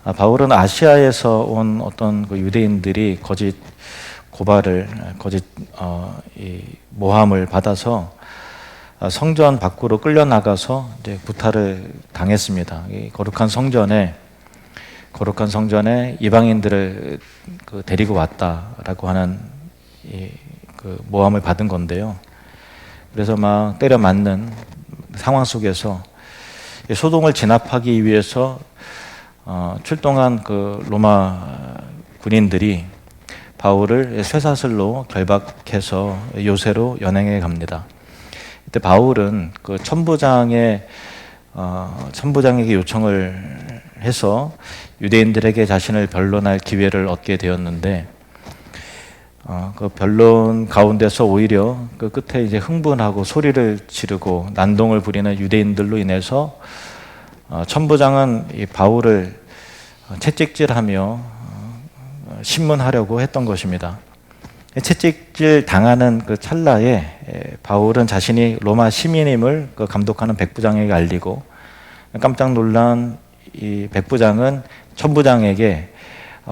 바울은 아시아에서 온 어떤 그 유대인들이 거짓 고발을, 이 모함을 받아서 성전 밖으로 끌려 나가서 이제 구타를 당했습니다. 이 거룩한 성전에 이방인들을 데리고 왔다라고 하는 그 모함을 받은 건데요. 그래서 막 때려 맞는 상황 속에서 소동을 진압하기 위해서 출동한 그 로마 군인들이 바울을 쇠사슬로 결박해서 요새로 연행해 갑니다. 이때 바울은 그 천부장에게 요청을 해서 유대인들에게 자신을 변론할 기회를 얻게 되었는데, 그 변론 가운데서 오히려 그 끝에 이제 흥분하고 소리를 지르고 난동을 부리는 유대인들로 인해서 천부장은 이 바울을 채찍질하며 신문하려고 했던 것입니다. 채찍질 당하는 그 찰나에 바울은 자신이 로마 시민임을 그 감독하는 백부장에게 알리고, 깜짝 놀란 이 백부장은 천부장에게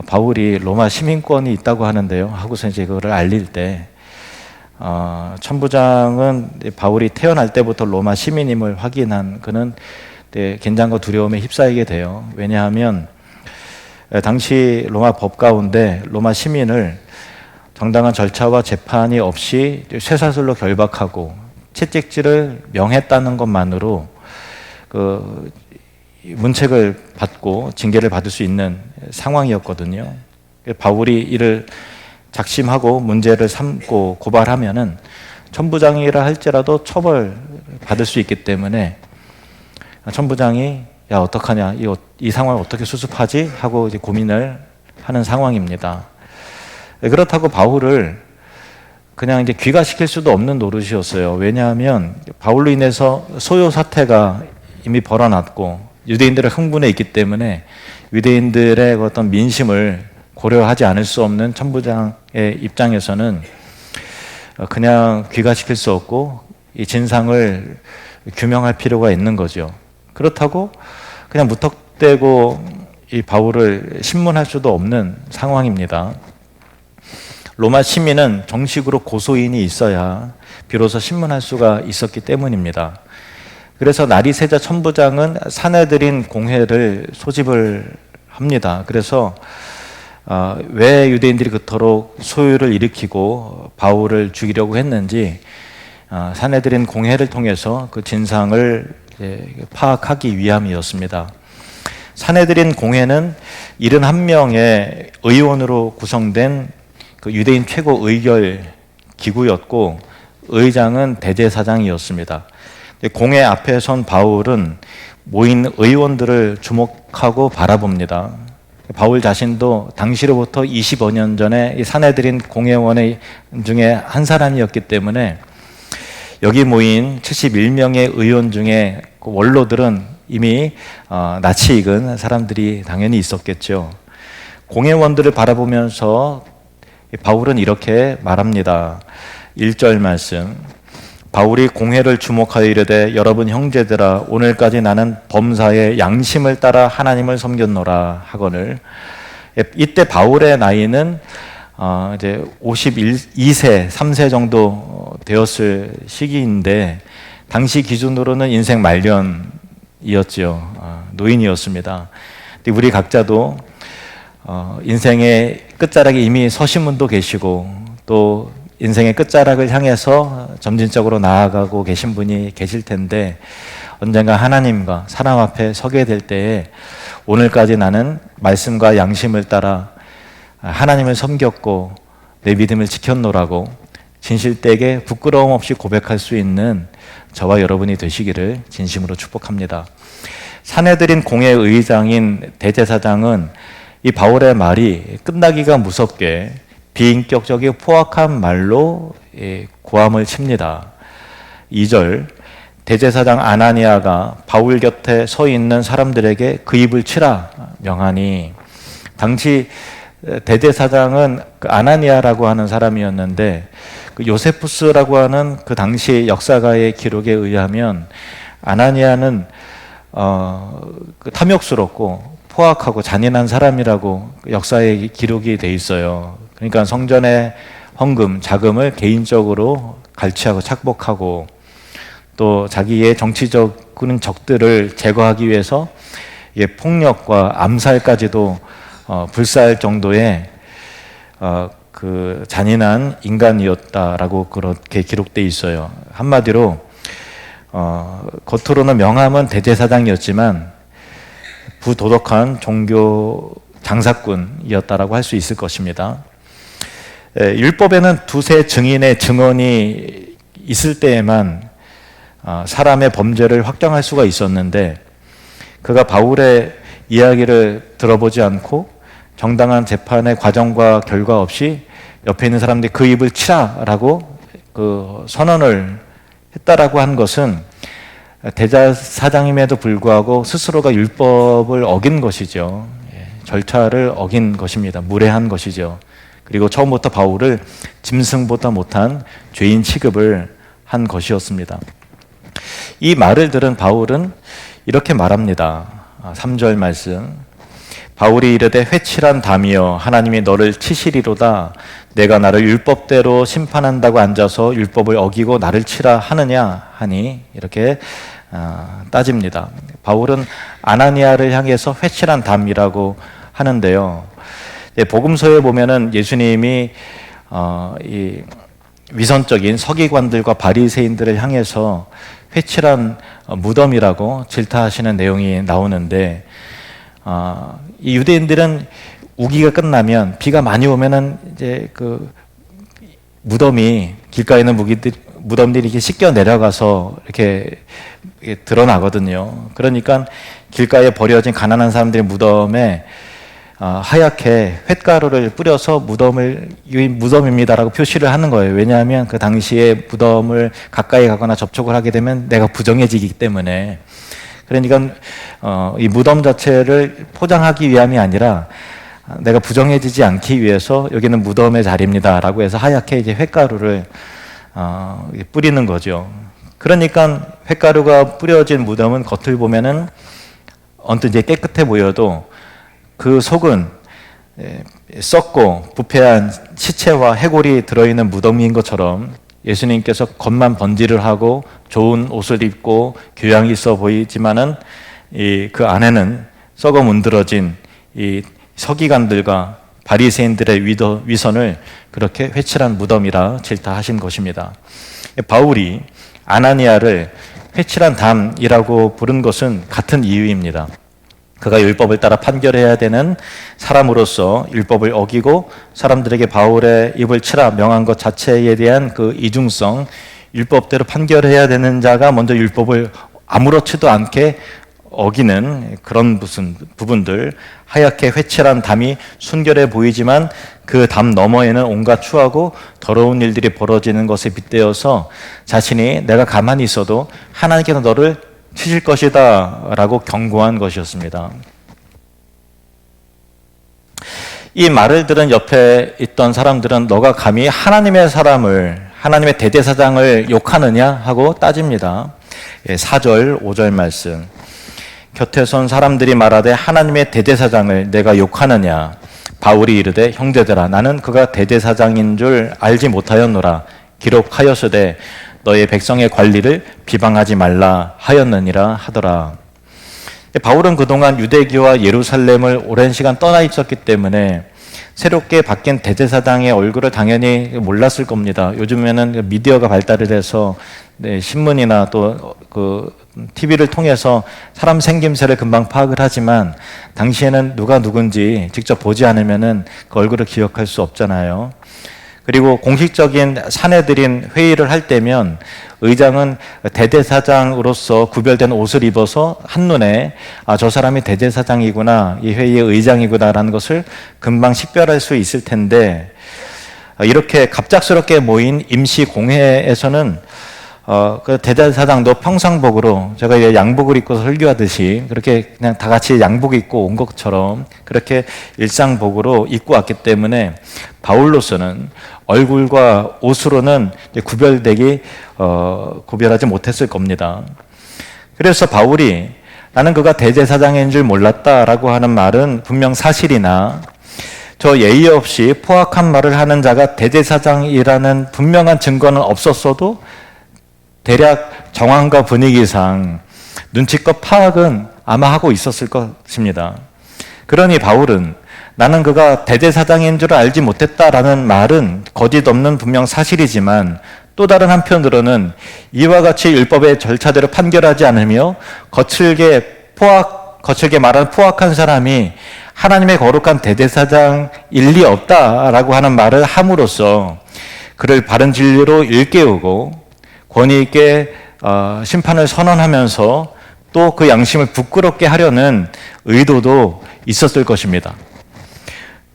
바울이 로마 시민권이 있다고 하는데요 하고서 이제 그거를 알릴 때, 천부장은 바울이 태어날 때부터 로마 시민임을 확인한 그는 긴장과 두려움에 휩싸이게 돼요. 왜냐하면 당시 로마 법 가운데 로마 시민을 정당한 절차와 재판이 없이 쇠사슬로 결박하고 채찍질을 명했다는 것만으로 그 문책을 받고 징계를 받을 수 있는 상황이었거든요. 바울이 이를 작심하고 문제를 삼고 고발하면은 천부장이라 할지라도 처벌 받을 수 있기 때문에 천부장이 야 어떡하냐, 이 상황을 어떻게 수습하지 하고 이제 고민을 하는 상황입니다. 그렇다고 바울을 그냥 이제 귀가시킬 수도 없는 노릇이었어요. 왜냐하면 바울로 인해서 소요 사태가 이미 벌어났고 유대인들의 흥분에 있기 때문에 유대인들의 어떤 민심을 고려하지 않을 수 없는 천부장의 입장에서는 그냥 귀가시킬 수 없고 이 진상을 규명할 필요가 있는 거죠. 그렇다고 그냥 무턱대고 이 바울을 신문할 수도 없는 상황입니다. 로마 시민은 정식으로 고소인이 있어야 비로소 신문할 수가 있었기 때문입니다. 그래서 나리세자 천부장은 사내들인 공회를 소집을 합니다. 그래서 왜 유대인들이 그토록 소요를 일으키고 바울을 죽이려고 했는지 사내들인 공회를 통해서 그 진상을 파악하기 위함이었습니다. 사내들인 공회는 71명의 의원으로 구성된 그 유대인 최고 의결 기구였고 의장은 대제사장이었습니다. 공회 앞에 선 바울은 모인 의원들을 주목하고 바라봅니다. 바울 자신도 당시로부터 25년 전에 이 사내들인 공회원 중에 한 사람이었기 때문에 여기 모인 71명의 의원 중에 그 원로들은 이미 낯이 익은 사람들이 당연히 있었겠죠. 공회원들을 바라보면서 바울은 이렇게 말합니다. 1절 말씀. 바울이 공회를 주목하여 이르되 여러분 형제들아 오늘까지 나는 범사의 양심을 따라 하나님을 섬겼노라 하거늘. 이때 바울의 나이는 이제 52세, 3세 정도 되었을 시기인데 당시 기준으로는 인생 말년이었죠. 노인이었습니다. 우리 각자도 인생의 끝자락에 이미 서신 분도 계시고 또 인생의 끝자락을 향해서 점진적으로 나아가고 계신 분이 계실 텐데 언젠가 하나님과 사람 앞에 서게 될 때에 오늘까지 나는 말씀과 양심을 따라 하나님을 섬겼고 내 믿음을 지켰노라고 진실되게 부끄러움 없이 고백할 수 있는 저와 여러분이 되시기를 진심으로 축복합니다. 사내들인 공회 의장인 대제사장은 이 바울의 말이 끝나기가 무섭게 비인격적이고 포악한 말로 고함을 칩니다. 2절 대제사장 아나니아가 바울 곁에 서 있는 사람들에게 그 입을 치라 명하니, 당시 대제사장은 그 아나니아라고 하는 사람이었는데 그 요세푸스라고 하는 그 당시 역사가의 기록에 의하면 아나니아는 그 탐욕스럽고 포악하고 잔인한 사람이라고 역사에 기록이 돼 있어요. 그러니까 성전의 헌금, 자금을 개인적으로 갈취하고 착복하고 또 자기의 정치적인 적들을 제거하기 위해서 폭력과 암살까지도 불사할 정도의 그 잔인한 인간이었다라고 그렇게 기록돼 있어요. 한마디로 겉으로는 명함은 대제사장이었지만 부도덕한 종교 장사꾼이었다라고 할 수 있을 것입니다. 율법에는 두세 증인의 증언이 있을 때에만 사람의 범죄를 확정할 수가 있었는데 그가 바울의 이야기를 들어보지 않고 정당한 재판의 과정과 결과 없이 옆에 있는 사람들이 그 입을 치라라고 그 선언을 했다라고 한 것은 대제사장임에도 불구하고 스스로가 율법을 어긴 것이죠. 절차를 어긴 것입니다. 무례한 것이죠. 그리고 처음부터 바울을 짐승보다 못한 죄인 취급을 한 것이었습니다. 이 말을 들은 바울은 이렇게 말합니다. 3절 말씀. 바울이 이르되 회칠한 담이여 하나님이 너를 치시리로다. 내가 나를 율법대로 심판한다고 앉아서 율법을 어기고 나를 치라 하느냐 하니 이렇게 따집니다. 바울은 아나니아를 향해서 회칠한 담이라고 하는데요. 복음서에 보면은 예수님이 이 위선적인 서기관들과 바리새인들을 향해서 회칠한 무덤이라고 질타하시는 내용이 나오는데 이 유대인들은 우기가 끝나면 비가 많이 오면은 이제 그 무덤이 길가에 있는 무덤들이 이렇게 씻겨 내려가서 이렇게 드러나거든요. 그러니까 길가에 버려진 가난한 사람들의 무덤에 하얗게 횟가루를 뿌려서 무덤입니다라고 표시를 하는 거예요. 왜냐하면 그 당시에 무덤을 가까이 가거나 접촉을 하게 되면 내가 부정해지기 때문에. 그러니까 이 무덤 자체를 포장하기 위함이 아니라 내가 부정해지지 않기 위해서 여기는 무덤의 자리입니다라고 해서 하얗게 이제 횟가루를 뿌리는 거죠. 그러니까 횟가루가 뿌려진 무덤은 겉을 보면은 언뜻 이제 깨끗해 보여도 그 속은 썩고 부패한 시체와 해골이 들어있는 무덤인 것처럼 예수님께서 겉만 번지를 하고 좋은 옷을 입고 교양이 있어 보이지만은 그 안에는 썩어 문드러진 이 서기관들과 바리새인들의 위선을 그렇게 회칠한 무덤이라 질타하신 것입니다. 바울이 아나니아를 회칠한 담이라고 부른 것은 같은 이유입니다. 그가 율법을 따라 판결해야 되는 사람으로서 율법을 어기고 사람들에게 바울의 입을 치라 명한 것 자체에 대한 그 이중성, 율법대로 판결해야 되는 자가 먼저 율법을 아무렇지도 않게 어기는 그런 무슨 부분들, 하얗게 회칠한 담이 순결해 보이지만 그 담 너머에는 온갖 추하고 더러운 일들이 벌어지는 것에 빗대어서 자신이 내가 가만히 있어도 하나님께서 너를 치실 것이다 라고 경고한 것이었습니다. 이 말을 들은 옆에 있던 사람들은 너가 감히 하나님의 사람을, 하나님의 대제사장을 욕하느냐 하고 따집니다. 4절 5절 말씀. 곁에 선 사람들이 말하되 하나님의 대제사장을 내가 욕하느냐. 바울이 이르되 형제들아 나는 그가 대제사장인 줄 알지 못하였노라. 기록하였으되 너의 백성의 관리를 비방하지 말라 하였느니라 하더라. 바울은 그동안 유대교와 예루살렘을 오랜 시간 떠나 있었기 때문에 새롭게 바뀐 대제사장의 얼굴을 당연히 몰랐을 겁니다. 요즘에는 미디어가 발달을 해서 신문이나 또 그 TV를 통해서 사람 생김새를 금방 파악을 하지만 당시에는 누가 누군지 직접 보지 않으면은 그 얼굴을 기억할 수 없잖아요. 그리고 공식적인 사내들인 회의를 할 때면 의장은 대제사장으로서 구별된 옷을 입어서 한눈에 저 사람이 대제사장이구나, 이 회의의 의장이구나라는 것을 금방 식별할 수 있을 텐데 이렇게 갑작스럽게 모인 임시 공회에서는 그 대제사장도 평상복으로 제가 양복을 입고서 설교하듯이 그렇게 그냥 다 같이 양복 입고 온 것처럼 그렇게 일상복으로 입고 왔기 때문에 바울로서는 얼굴과 옷으로는 구별하지 못했을 겁니다. 그래서 바울이 나는 그가 대제사장인 줄 몰랐다라고 하는 말은 분명 사실이나 저 예의 없이 포악한 말을 하는 자가 대제사장이라는 분명한 증거는 없었어도 대략 정황과 분위기상 눈치껏 파악은 아마 하고 있었을 것입니다. 그러니 바울은 나는 그가 대제사장인 줄 알지 못했다라는 말은 거짓 없는 분명 사실이지만 또 다른 한편으로는 이와 같이 율법의 절차대로 판결하지 않으며 거칠게 말하는 포악한 사람이 하나님의 거룩한 대제사장일 리 없다라고 하는 말을 함으로써 그를 바른 진리로 일깨우고 권위 있게 심판을 선언하면서 또 그 양심을 부끄럽게 하려는 의도도 있었을 것입니다.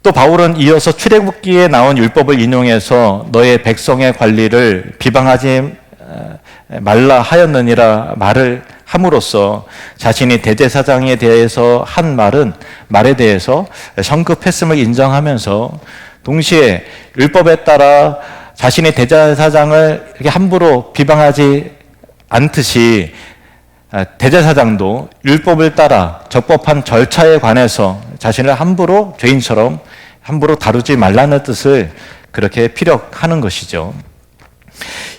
또 바울은 이어서 출애굽기에 나온 율법을 인용해서 너의 백성의 관리를 비방하지 말라 하였느니라 말을 함으로써 자신이 대제사장에 대해서 한 말에 대해서 성급했음을 인정하면서 동시에 율법에 따라 자신이 대제사장을 이렇게 함부로 비방하지 않듯이 대제사장도 율법을 따라 적법한 절차에 관해서 자신을 함부로 죄인처럼 함부로 다루지 말라는 뜻을 그렇게 피력하는 것이죠.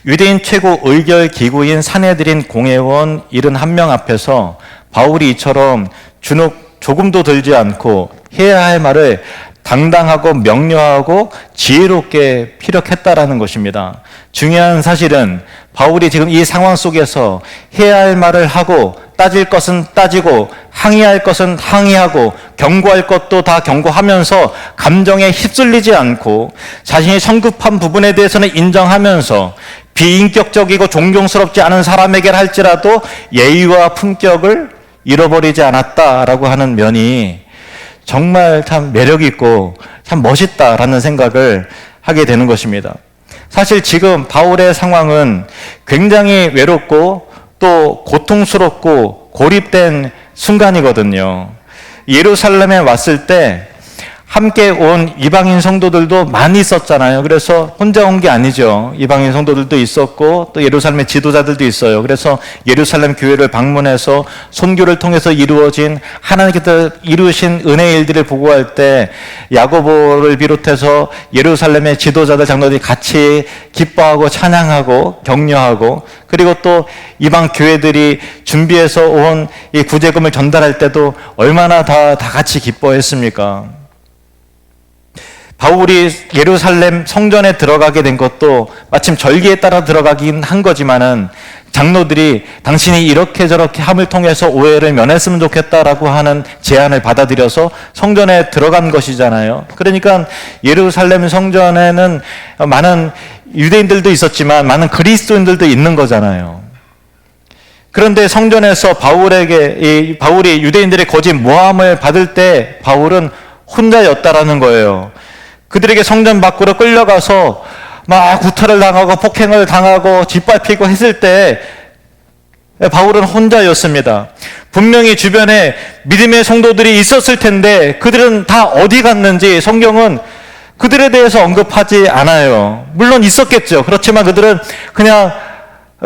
유대인 최고 의결 기구인 산헤드린 공회원 71명 앞에서 바울이 이처럼 주눅 조금도 들지 않고 해야 할 말을 당당하고 명료하고 지혜롭게 피력했다라는 것입니다. 중요한 사실은 바울이 지금 이 상황 속에서 해야 할 말을 하고 따질 것은 따지고 항의할 것은 항의하고 경고할 것도 다 경고하면서 감정에 휩쓸리지 않고 자신이 성급한 부분에 대해서는 인정하면서 비인격적이고 존경스럽지 않은 사람에게 할지라도 예의와 품격을 잃어버리지 않았다라고 하는 면이 정말 참 매력 있고 참 멋있다라는 생각을 하게 되는 것입니다. 사실 지금 바울의 상황은 굉장히 외롭고 또 고통스럽고 고립된 순간이거든요. 예루살렘에 왔을 때 함께 온 이방인 성도들도 많이 있었잖아요. 그래서 혼자 온 게 아니죠. 이방인 성도들도 있었고 또 예루살렘의 지도자들도 있어요. 그래서 예루살렘 교회를 방문해서 선교를 통해서 이루어진 하나님께서 이루신 은혜의 일들을 보고할 때 야고보를 비롯해서 예루살렘의 지도자들 장로들이 같이 기뻐하고 찬양하고 격려하고 그리고 또 이방 교회들이 준비해서 온 이 구제금을 전달할 때도 얼마나 다 같이 기뻐했습니까? 바울이 예루살렘 성전에 들어가게 된 것도 마침 절기에 따라 들어가긴 한 거지만은 장로들이 당신이 이렇게 저렇게 함을 통해서 오해를 면했으면 좋겠다라고 하는 제안을 받아들여서 성전에 들어간 것이잖아요. 그러니까 예루살렘 성전에는 많은 유대인들도 있었지만 많은 그리스도인들도 있는 거잖아요. 그런데 성전에서 바울이 유대인들의 거짓 모함을 받을 때 바울은 혼자였다라는 거예요. 그들에게 성전 밖으로 끌려가서 막 구타를 당하고 폭행을 당하고 짓밟히고 했을 때 바울은 혼자였습니다. 분명히 주변에 믿음의 성도들이 있었을 텐데 그들은 다 어디 갔는지 성경은 그들에 대해서 언급하지 않아요. 물론 있었겠죠. 그렇지만 그들은 그냥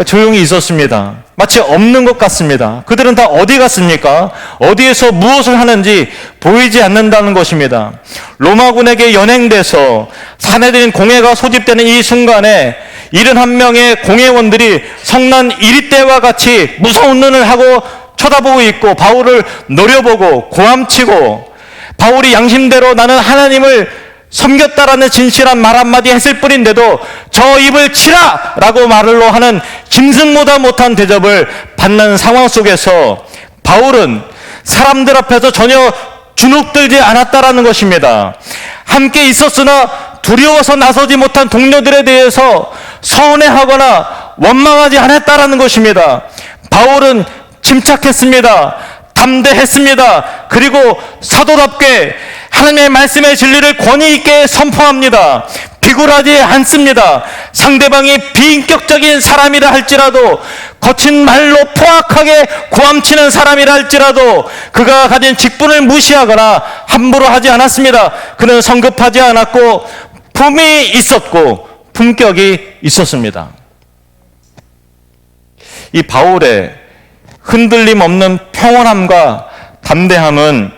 조용히 있었습니다. 마치 없는 것 같습니다. 그들은 다 어디 갔습니까? 어디에서 무엇을 하는지 보이지 않는다는 것입니다. 로마군에게 연행돼서 산헤드린 공회가 소집되는 이 순간에 71명의 공회원들이 성난 이리때와 같이 무서운 눈을 하고 쳐다보고 있고 바울을 노려보고 고함치고 바울이 양심대로 나는 하나님을 섬겼다라는 진실한 말 한마디 했을 뿐인데도 저 입을 치라! 라고 말로 하는 짐승보다 못한 대접을 받는 상황 속에서 바울은 사람들 앞에서 전혀 주눅들지 않았다라는 것입니다. 함께 있었으나 두려워서 나서지 못한 동료들에 대해서 서운해하거나 원망하지 않았다라는 것입니다. 바울은 침착했습니다. 담대했습니다. 그리고 사도답게 하나님의 말씀의 진리를 권위 있게 선포합니다. 비굴하지 않습니다. 상대방이 비인격적인 사람이라 할지라도 거친 말로 포악하게 고함치는 사람이라 할지라도 그가 가진 직분을 무시하거나 함부로 하지 않았습니다. 그는 성급하지 않았고 품이 있었고 품격이 있었습니다. 이 바울의 흔들림 없는 평온함과 담대함은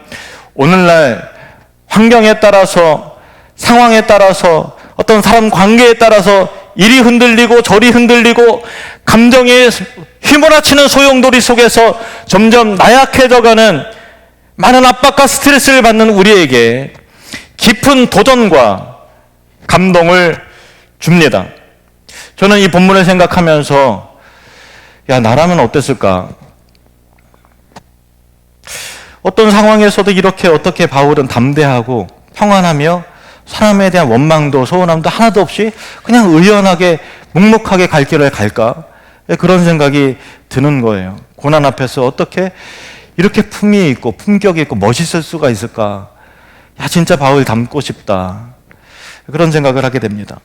오늘날 환경에 따라서, 상황에 따라서, 어떤 사람 관계에 따라서 이리 흔들리고 저리 흔들리고 감정에 휘몰아치는 소용돌이 속에서 점점 나약해져가는 많은 압박과 스트레스를 받는 우리에게 깊은 도전과 감동을 줍니다. 저는 이 본문을 생각하면서 나라면 어땠을까? 어떤 상황에서도 이렇게 어떻게 바울은 담대하고 평안하며 사람에 대한 원망도 소원함도 하나도 없이 그냥 의연하게 묵묵하게 갈 길을 갈까? 그런 생각이 드는 거예요. 고난 앞에서 어떻게 이렇게 품위 있고 품격이 있고 멋있을 수가 있을까? 진짜 바울 닮고 싶다. 그런 생각을 하게 됩니다.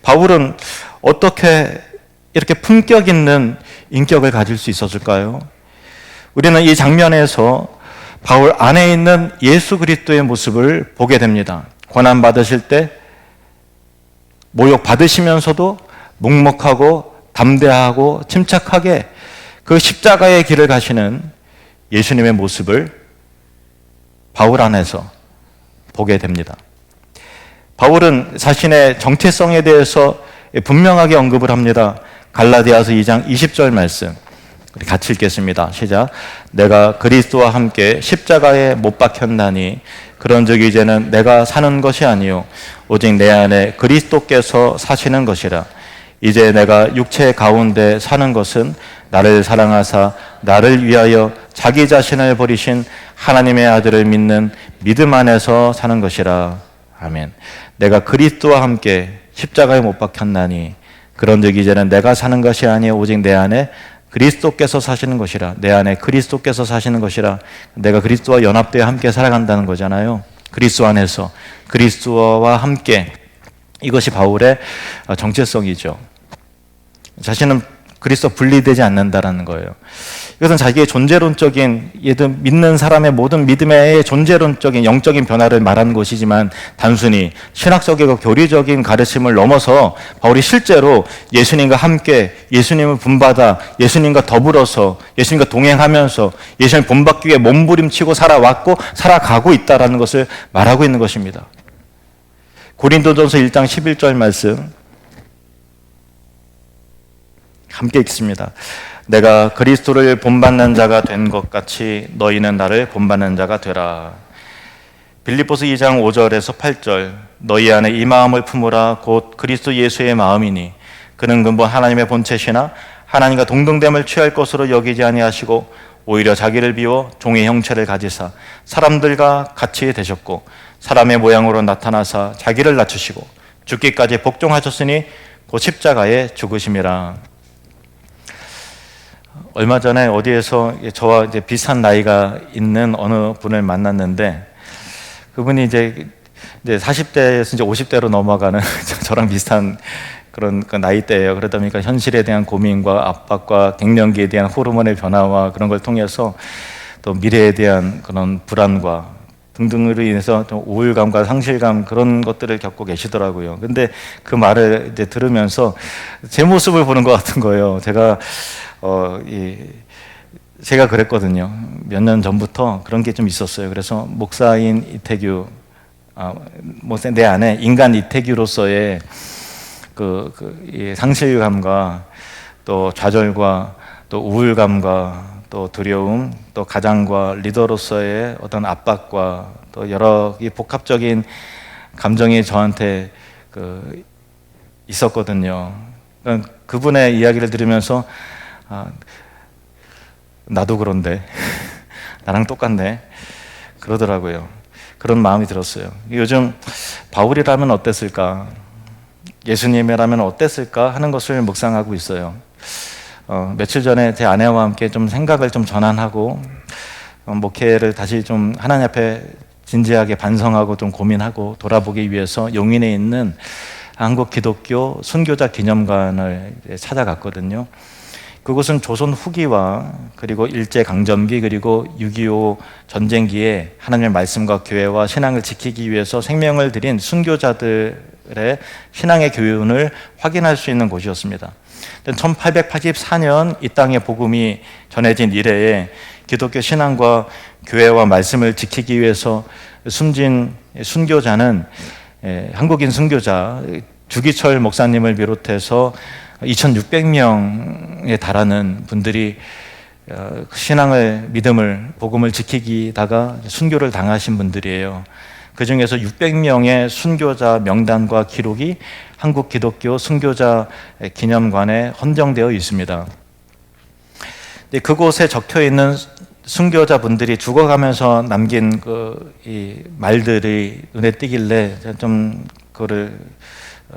바울은 어떻게 이렇게 품격 있는 인격을 가질 수 있었을까요? 우리는 이 장면에서 바울 안에 있는 예수 그리스도의 모습을 보게 됩니다. 고난 받으실 때 모욕 받으시면서도 묵묵하고 담대하고 침착하게 그 십자가의 길을 가시는 예수님의 모습을 바울 안에서 보게 됩니다. 바울은 자신의 정체성에 대해서 분명하게 언급을 합니다. 갈라디아서 2장 20절 말씀 우리 같이 읽겠습니다. 시작. 내가 그리스도와 함께 십자가에 못 박혔나니 그런즉 이제는 내가 사는 것이 아니요 오직 내 안에 그리스도께서 사시는 것이라. 이제 내가 육체 가운데 사는 것은 나를 사랑하사 나를 위하여 자기 자신을 버리신 하나님의 아들을 믿는 믿음 안에서 사는 것이라. 아멘. 내가 그리스도와 함께 십자가에 못 박혔나니 그런즉 이제는 내가 사는 것이 아니요 오직 내 안에 그리스도께서 사시는 것이라. 내 안에 그리스도께서 사시는 것이라. 내가 그리스도와 연합되어 함께 살아간다는 거잖아요. 그리스도 안에서 그리스도와 함께, 이것이 바울의 정체성이죠. 자신은 그리스도 분리되지 않는다라는 거예요. 이것은 자기의 존재론적인, 믿는 사람의 모든 믿음의 존재론적인 영적인 변화를 말하는 것이지만 단순히 신학적이고 교리적인 가르침을 넘어서 바울이 실제로 예수님과 함께, 예수님을 본받아 예수님과 더불어서 예수님과 동행하면서 예수님 본받기 위해 몸부림치고 살아왔고 살아가고 있다는 것을 말하고 있는 것입니다. 고린도전서 1장 11절 말씀 함께 읽습니다. 내가 그리스도를 본받는 자가 된 것 같이 너희는 나를 본받는 자가 되라. 빌립보서 2장 5절에서 8절 너희 안에 이 마음을 품으라 곧 그리스도 예수의 마음이니 그는 근본 하나님의 본체시나 하나님과 동등됨을 취할 것으로 여기지 아니하시고 오히려 자기를 비워 종의 형체를 가지사 사람들과 같이 되셨고 사람의 모양으로 나타나사 자기를 낮추시고 죽기까지 복종하셨으니 곧 십자가에 죽으심이라. 얼마 전에 어디에서 저와 이제 비슷한 나이가 있는 어느 분을 만났는데 그분이 이제 40대에서 이제 50대로 넘어가는 저랑 비슷한 그런 나이대예요. 그러다 보니까 현실에 대한 고민과 압박과 갱년기에 대한 호르몬의 변화와 그런 걸 통해서 또 미래에 대한 그런 불안과 등등으로 인해서 좀 우울감과 상실감 그런 것들을 겪고 계시더라고요. 근데 그 말을 이제 들으면서 제 모습을 보는 것 같은 거예요. 제가 그랬거든요. 몇 년 전부터 그런 게 좀 있었어요. 그래서 목사인 이태규, 내 안에 인간 이태규로서의 이 상실감과 또 좌절과 또 우울감과 또 두려움, 또 가장과 리더로서의 어떤 압박과 또 여러 이 복합적인 감정이 저한테 있었거든요. 그분의 이야기를 들으면서 나도 그런데 나랑 똑같네 그러더라고요. 그런 마음이 들었어요. 요즘 바울이라면 어땠을까, 예수님이라면 어땠을까 하는 것을 묵상하고 있어요. 며칠 전에 제 아내와 함께 좀 생각을 좀 전환하고 목회를 다시 좀 하나님 앞에 진지하게 반성하고 좀 고민하고 돌아보기 위해서 용인에 있는 한국 기독교 순교자 기념관을 찾아갔거든요. 그곳은 조선 후기와 그리고 일제강점기 그리고 6.25 전쟁기에 하나님의 말씀과 교회와 신앙을 지키기 위해서 생명을 드린 순교자들의 신앙의 교훈을 확인할 수 있는 곳이었습니다. 1884년 이 땅에 복음이 전해진 이래에 기독교 신앙과 교회와 말씀을 지키기 위해서 숨진 순교자는 한국인 순교자 주기철 목사님을 비롯해서 2600명에 달하는 분들이 신앙을, 믿음을, 복음을 지키기다가 순교를 당하신 분들이에요. 그 중에서 600명의 순교자 명단과 기록이 한국 기독교 순교자 기념관에 헌정되어 있습니다. 그곳에 적혀 있는 순교자분들이 죽어가면서 남긴 이 말들이 눈에 띄길래 좀 그거를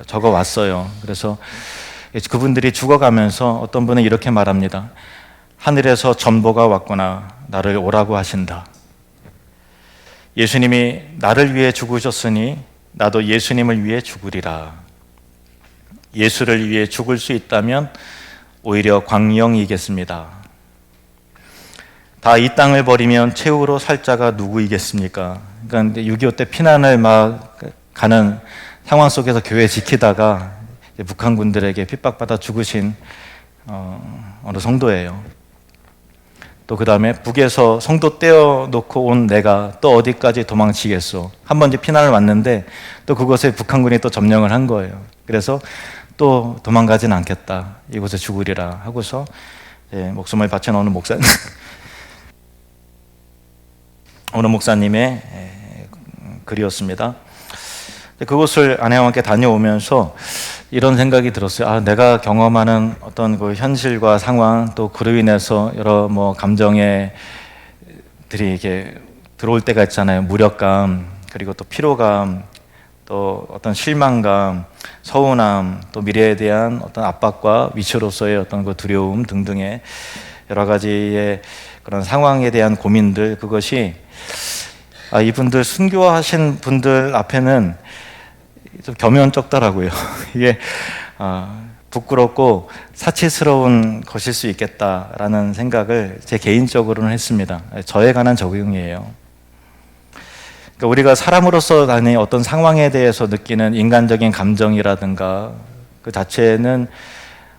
적어 왔어요. 그래서 그분들이 죽어가면서 어떤 분은 이렇게 말합니다. 하늘에서 전보가 왔구나. 나를 오라고 하신다. 예수님이 나를 위해 죽으셨으니 나도 예수님을 위해 죽으리라. 예수를 위해 죽을 수 있다면 오히려 광명이겠습니다. 다 이 땅을 버리면 최후로 살 자가 누구이겠습니까? 그러니까 6.25 때 피난을 막 가는 상황 속에서 교회 지키다가 북한군들에게 핍박받아 죽으신 어느 성도예요. 또 그 다음에 북에서 성도 떼어놓고 온 내가 또 어디까지 도망치겠소. 한 번 이제 피난을 왔는데 또 그곳에 북한군이 또 점령을 한 거예요. 그래서 또 도망가진 않겠다. 이곳에 죽으리라 하고서 목숨을 바친 어느 목사님의 글이었습니다. 그곳을 아내와 함께 다녀오면서 이런 생각이 들었어요. 내가 경험하는 어떤 그 현실과 상황, 또 그로 인해서 여러 감정들이 이렇게 들어올 때가 있잖아요. 무력감, 그리고 또 피로감, 또 어떤 실망감, 서운함, 또 미래에 대한 어떤 압박과 위치로서의 어떤 그 두려움 등등의 여러 가지의 그런 상황에 대한 고민들, 그것이 이분들 순교하신 분들 앞에는 좀 겸연쩍더라고요. 이게 부끄럽고 사치스러운 것일 수 있겠다라는 생각을 제 개인적으로는 했습니다. 저에 관한 적용이에요. 그러니까 우리가 사람으로서 어떤 상황에 대해서 느끼는 인간적인 감정이라든가 그 자체는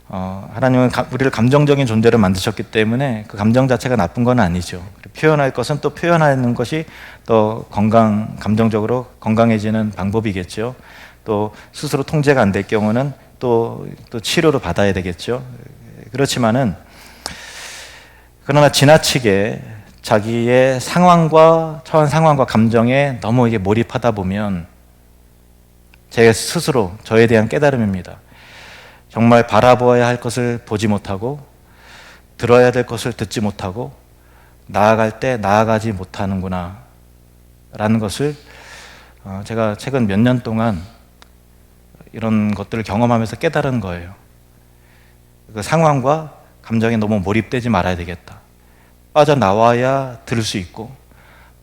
하나님은 우리를 감정적인 존재를 만드셨기 때문에 그 감정 자체가 나쁜 건 아니죠. 표현할 것은 또 표현하는 것이 또 감정적으로 건강해지는 방법이겠죠. 또 스스로 통제가 안 될 경우는 또 치료를 받아야 되겠죠. 그렇지만은 그러나 지나치게 자기의 처한 상황과 감정에 너무 이게 몰입하다 보면 제 스스로 저에 대한 깨달음입니다. 정말 바라보아야 할 것을 보지 못하고 들어야 될 것을 듣지 못하고 나아갈 때 나아가지 못하는구나 라는 것을 제가 최근 몇 년 동안 이런 것들을 경험하면서 깨달은 거예요. 그 상황과 감정에 너무 몰입되지 말아야 되겠다. 빠져나와야 들을 수 있고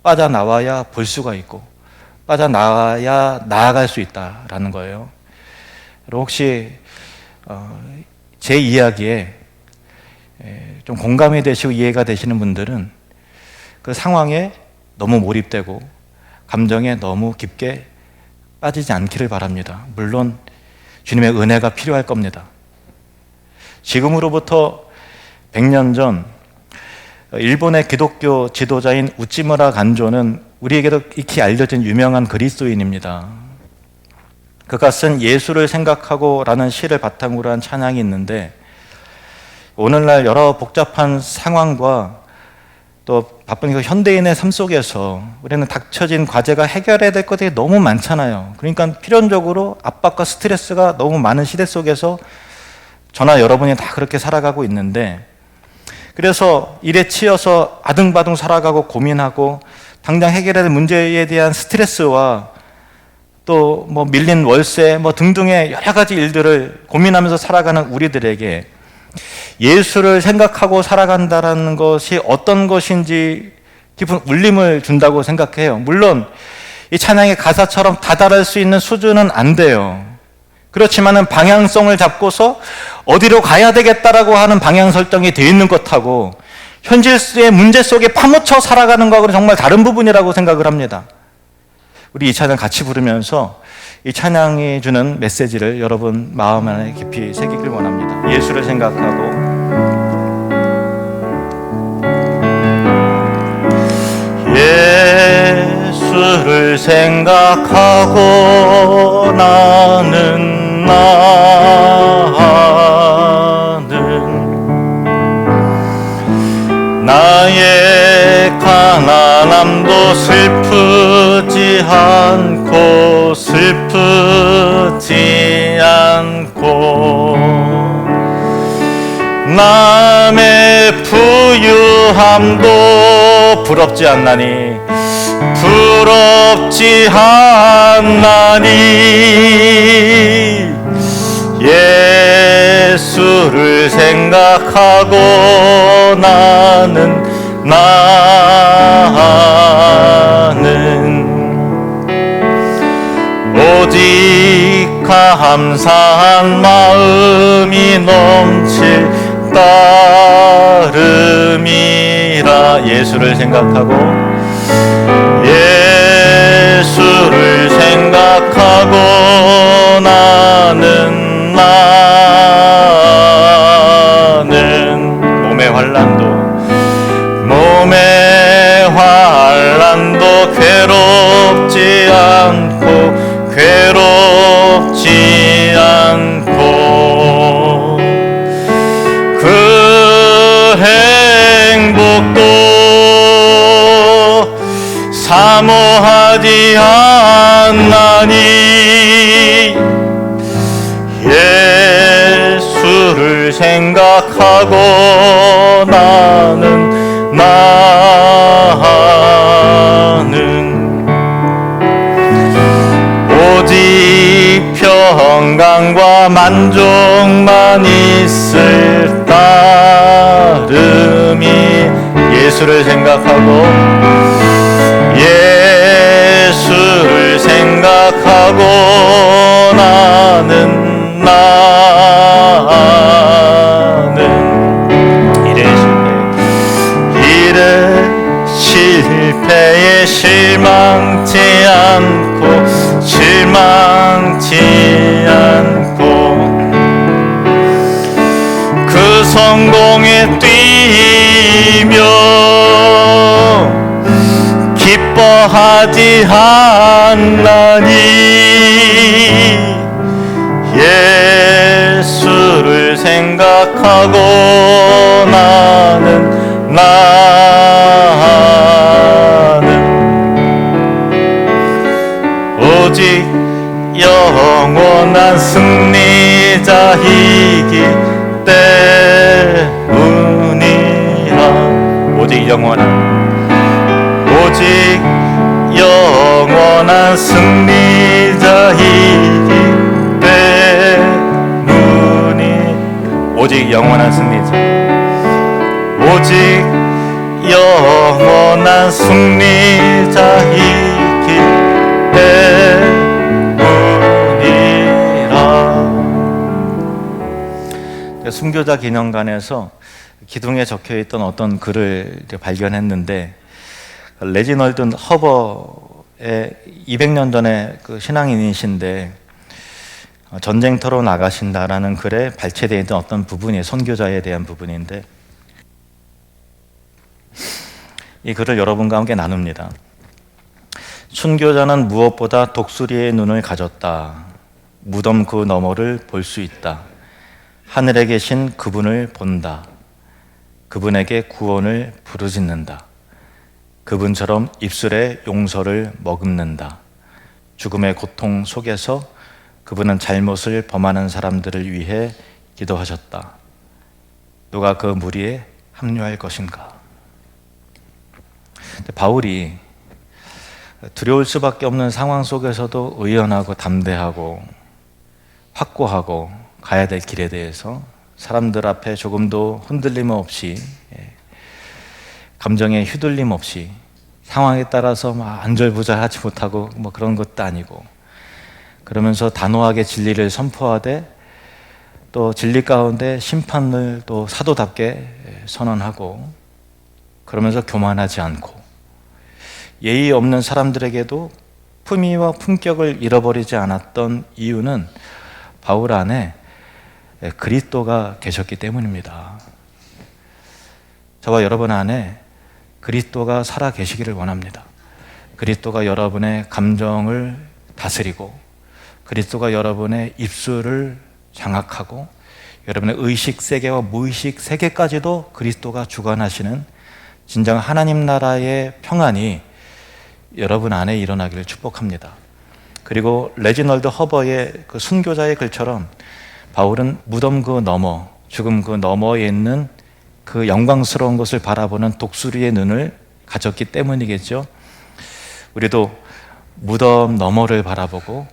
빠져나와야 볼 수가 있고 빠져나와야 나아갈 수 있다라는 거예요. 혹시 제 이야기에 좀 공감이 되시고 이해가 되시는 분들은 그 상황에 너무 몰입되고 감정에 너무 깊게 빠지지 않기를 바랍니다. 물론 주님의 은혜가 필요할 겁니다. 지금으로부터 100년 전 일본의 기독교 지도자인 우찌무라 간조는 우리에게도 익히 알려진 유명한 그리스도인입니다. 그가 쓴 예수를 생각하고 라는 시를 바탕으로 한 찬양이 있는데 오늘날 여러 복잡한 상황과 또 바쁜 현대인의 삶 속에서 우리는 닥쳐진 과제가 해결해야 될 것들이 너무 많잖아요. 그러니까 필연적으로 압박과 스트레스가 너무 많은 시대 속에서 저나 여러분이 다 그렇게 살아가고 있는데 그래서 일에 치여서 아등바등 살아가고 고민하고 당장 해결해야 될 문제에 대한 스트레스와 또 밀린 월세 등등의 여러 가지 일들을 고민하면서 살아가는 우리들에게 예수를 생각하고 살아간다는 것이 어떤 것인지 깊은 울림을 준다고 생각해요. 물론 이 찬양의 가사처럼 다다를 수 있는 수준은 안 돼요. 그렇지만은 방향성을 잡고서 어디로 가야 되겠다라고 하는 방향 설정이 되어 있는 것하고 현실의 문제 속에 파묻혀 살아가는 것하고는 정말 다른 부분이라고 생각을 합니다. 우리 이 찬양 같이 부르면서 이 찬양이 주는 메시지를 여러분 마음 안에 깊이 새기길 원합니다. 예수를 생각하고 예수를 생각하고 나는 나의 가난함도 슬프지 않고 남의 부유함도 부럽지 않나니 예수를 생각하고 나는 오직 감사한 마음이 넘칠 따름이라. 예수를 생각하고 나는 몸의 환난도 괴롭지 않고 그 행복도 사모하지 않나니 예수를 생각하고 나는 오직 평강과 만족만 있을 따름이. 예수를 생각하고 나는 실패에 실망치 않고 그 성공에 뛰며 기뻐하지 않나니 예수를 생각하고 나는 오직 영원한 승리자이기 때문이라. 오직 영원한 승리자이기 때문이. 오직 영원한 승리자이기 때문이라. 순교자 기념관에서 기둥에 적혀있던 어떤 글을 발견했는데, 레지널드 허버의 200년 전에 그 신앙인이신데 전쟁터로 나가신다라는 글에 발췌되어 있던 어떤 부분이 선교자에 대한 부분인데, 이 글을 여러분과 함께 나눕니다. 순교자는 무엇보다 독수리의 눈을 가졌다. 무덤 그 너머를 볼 수 있다. 하늘에 계신 그분을 본다. 그분에게 구원을 부르짖는다. 그분처럼 입술에 용서를 머금는다. 죽음의 고통 속에서 그분은 잘못을 범하는 사람들을 위해 기도하셨다. 누가 그 무리에 합류할 것인가? 바울이 두려울 수밖에 없는 상황 속에서도 의연하고 담대하고 확고하고 가야 될 길에 대해서 사람들 앞에 조금도 흔들림 없이, 감정에 휘둘림 없이, 상황에 따라서 막 안절부절하지 못하고 뭐 그런 것도 아니고, 그러면서 단호하게 진리를 선포하되 또 진리 가운데 심판을 또 사도답게 선언하고, 그러면서 교만하지 않고 예의 없는 사람들에게도 품위와 품격을 잃어버리지 않았던 이유는 바울 안에 그리스도가 계셨기 때문입니다. 저와 여러분 안에 그리스도가 살아 계시기를 원합니다. 그리스도가 여러분의 감정을 다스리고, 그리스도가 여러분의 입술을 장악하고, 여러분의 의식 세계와 무의식 세계까지도 그리스도가 주관하시는 진정 하나님 나라의 평안이 여러분 안에 일어나기를 축복합니다. 그리고 레지널드 허버의 그 순교자의 글처럼 바울은 무덤 그 너머, 죽음 그 너머에 있는 그 영광스러운 것을 바라보는 독수리의 눈을 가졌기 때문이겠죠. 우리도 무덤 너머를 바라보고,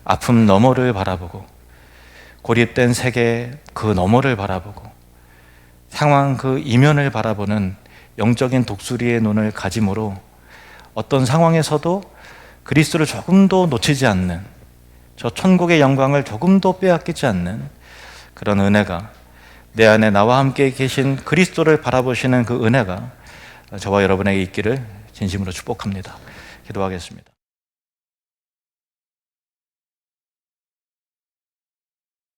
아픔 너머를 바라보고, 고립된 세계 그 너머를 바라보고, 상황 그 이면을 바라보는 영적인 독수리의 눈을 가짐으로 어떤 상황에서도 그리스도를 조금도 놓치지 않는, 저 천국의 영광을 조금도 빼앗기지 않는 그런 은혜가, 내 안에 나와 함께 계신 그리스도를 바라보시는 그 은혜가 저와 여러분에게 있기를 진심으로 축복합니다. 기도하겠습니다.